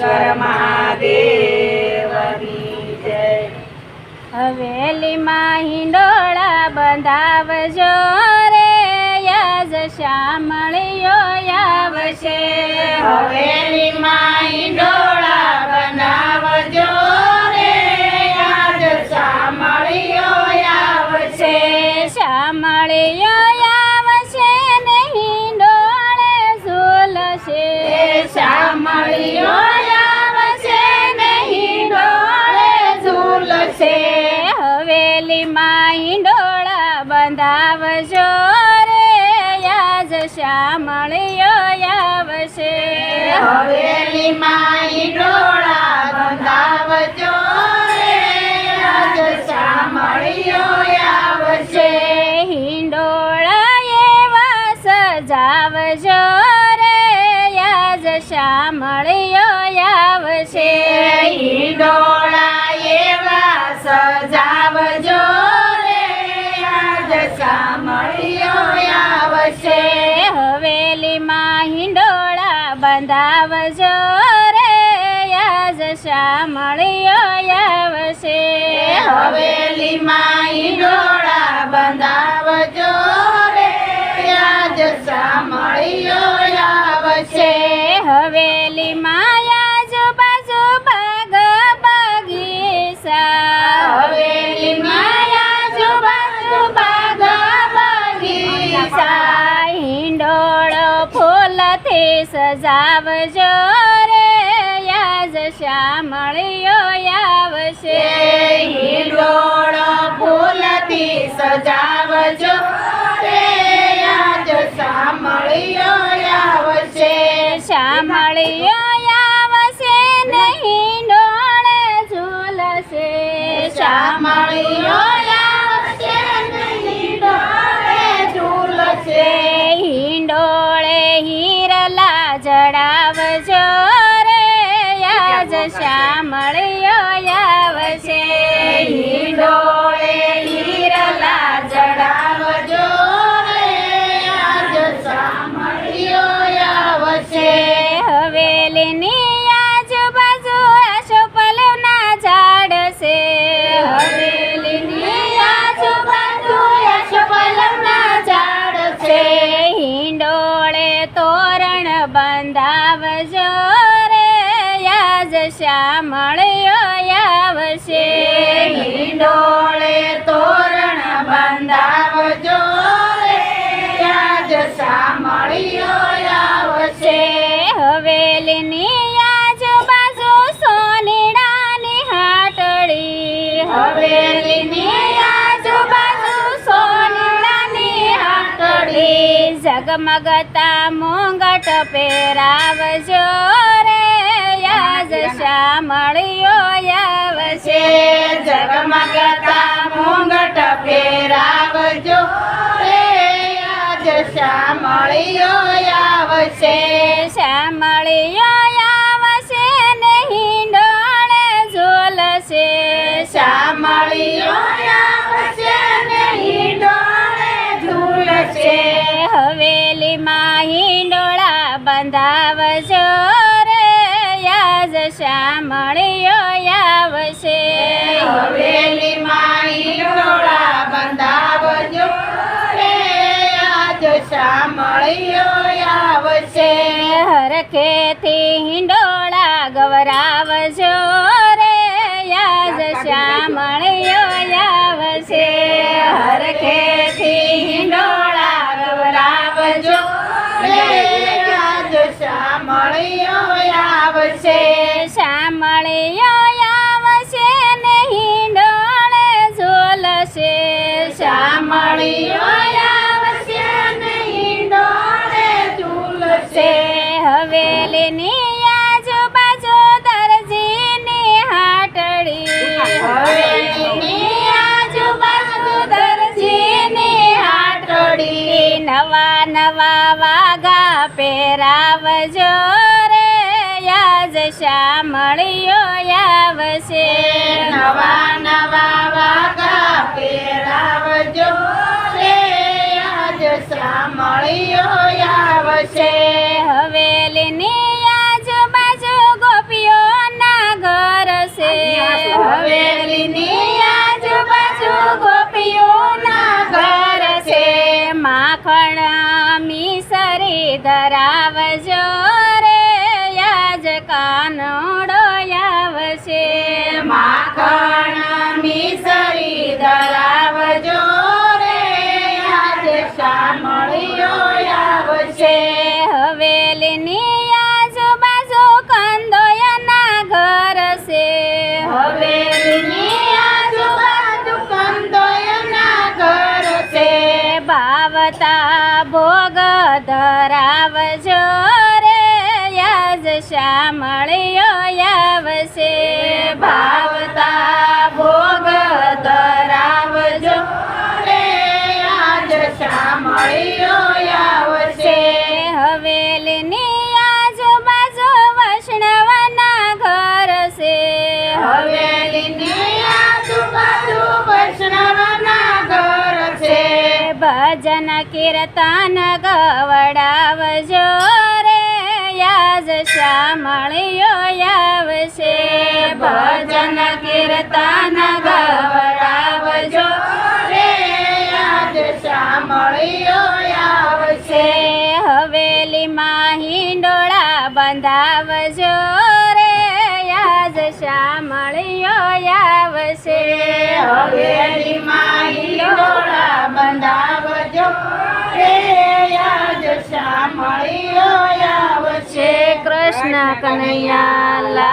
રામેશ્વર મહાદેવની જય. હવેલીમાં હિંડોળા બંધાવજો રે યાજ શામળીઓ આવશે. હવેલીમાં હિંડોળા બનાવજો રે આજ શામળીઓ આવશે. શામળીઓ આવશે ને હિંડોળે ઝૂલશે. શામળીઓ આવશે ને હિંડોળે ઝૂલશે. હવેલીમાં હિંડોળા બંધાવજો રે યાજ શામળીઓ આવશે. હવેલીમાં હિંડોળા બંધાવજો રે આજ શામળીઓ આવશે. હિંડોળા એવા સજાવજો રે યાજ શામળીઓ આવશે. હિંડોળા એવા સજાવજો રે આજ શામળીઓ આવશે. હવેલીમાં હિંડોળા બંધાવજો રે યાજ શામળીઓ આવશે. હવેલીમાં હિંડોળા બંધાવજો રે આજ શામળીઓ આવશે. હવેલીમાં આજુબાજુ બાગ બગીચા. હવેલીમાં આજુબાજુ બાગ બગીચા. હિંડોળો ફૂલથી સજાવજો રે યાજ શામળીઓ આવશે. હિંડોળો ફૂલથી સજાવજો રે આજ શામળીઓ આવશે. શામળીઓ આવશે ને હિંડોળે ઝૂલશે. શામળીઓ આવશે ને હિંડોળે ઝૂલશે. હિંડોળે હીરલા જડાવજો રે યાજ શામળીઓ આવશે. હિંડોળે હીરલા જડાવજો રે આજ શામળીઓ આવશે. હવેલીની આજુબાજુ આસોપાલવના ઝાડ છે. હવેલીની આજુબાજુ આસોપાલવના ઝાડ છે. હિંડોળે તોરણ બંધાવજો રે યાજ શામળીઓ આવશે. હિંડોળે તોરણ બંધાવજો રે આજ શામળીઓ આવશે. હવેલીની આજુબાજુ સોનીડાની હાટડી. હવેલીની આજુબાજુ સોનીડાની હાટડી. ઝગમગતા મુંગટ પહેરાવજો રે યાજ શામળીઓ આવશે. ઝગમગતા મુંગટ પહેરાવજો રે આજ શામળીઓ આવશે. શામળીઓ આવશે ને હિંડોળે ઝૂલશે. શામળીઓ આવશે ને હિંડોળે ઝૂલશે. હવેલીમાં હિંડોળા બંધાવજો રે યાજ શામળીઓ આવશે. હવેલીમાં હિંડોળા બંધાવજો રે આજ શામળીઓ આવશે. હરખેથી હિંડોળા ગવરાવજો રે યાજ શામળીઓ આવશે. હરખેથી હિંડોળા ગવરાવજો રે આજ શામળીઓ આવશે. શામળીઓ આવશે ને હિંડોળે ઝૂલશે. શામળીઓ આવશે ને હિંડોળે ઝૂલશે. હવેલીની આજુબાજુ દરજીની હાટડી. હવેલીની આજુબાજુ દરજીની હાટડી. નવા નવા વાગા પહેરાવજો રે યાજ શામળીઓ આવશે. નવા નવા વાગા પહેરાવજો રે આજ શામળીઓ આવશે. હવેલીની આજુબાજુ ગોપીઓ ધરાવજો રે યાજ કાનડો આવશે માખણ મિસરી ધરાવજો રે આજ શામળિયો આવશે હવેલીની આજુબાજુ કંદોયના ઘર છે હવેલીની આજુબાજુ કંદોયના ઘર છે ભાવતા ભોગ ધરાવજો રે યાજ શામળિયો આવશે ભાવતા ભોગ ધરાવજો રે આજ શામળિયો આવશે હવેલીની આજુબાજુ વૈષ્ણવના ઘર છે હવેલીની આજુબાજુ વૈષ્ણવના ઘર છે ભજન કીર્તન ગવડાવજો રે યાજ શામળિયો આવશે ભજન કીર્તન ગવડાવજો રે આજ શામળિયો આવશે હવેલીમાં હિંડોળા બંધાવજો રે યાજ શામળિયો આવશે હવેલીમાં હિંડોળા બંધાવજો રે આજ શામળિયો આવશે કૃષ્ણ કનૈયા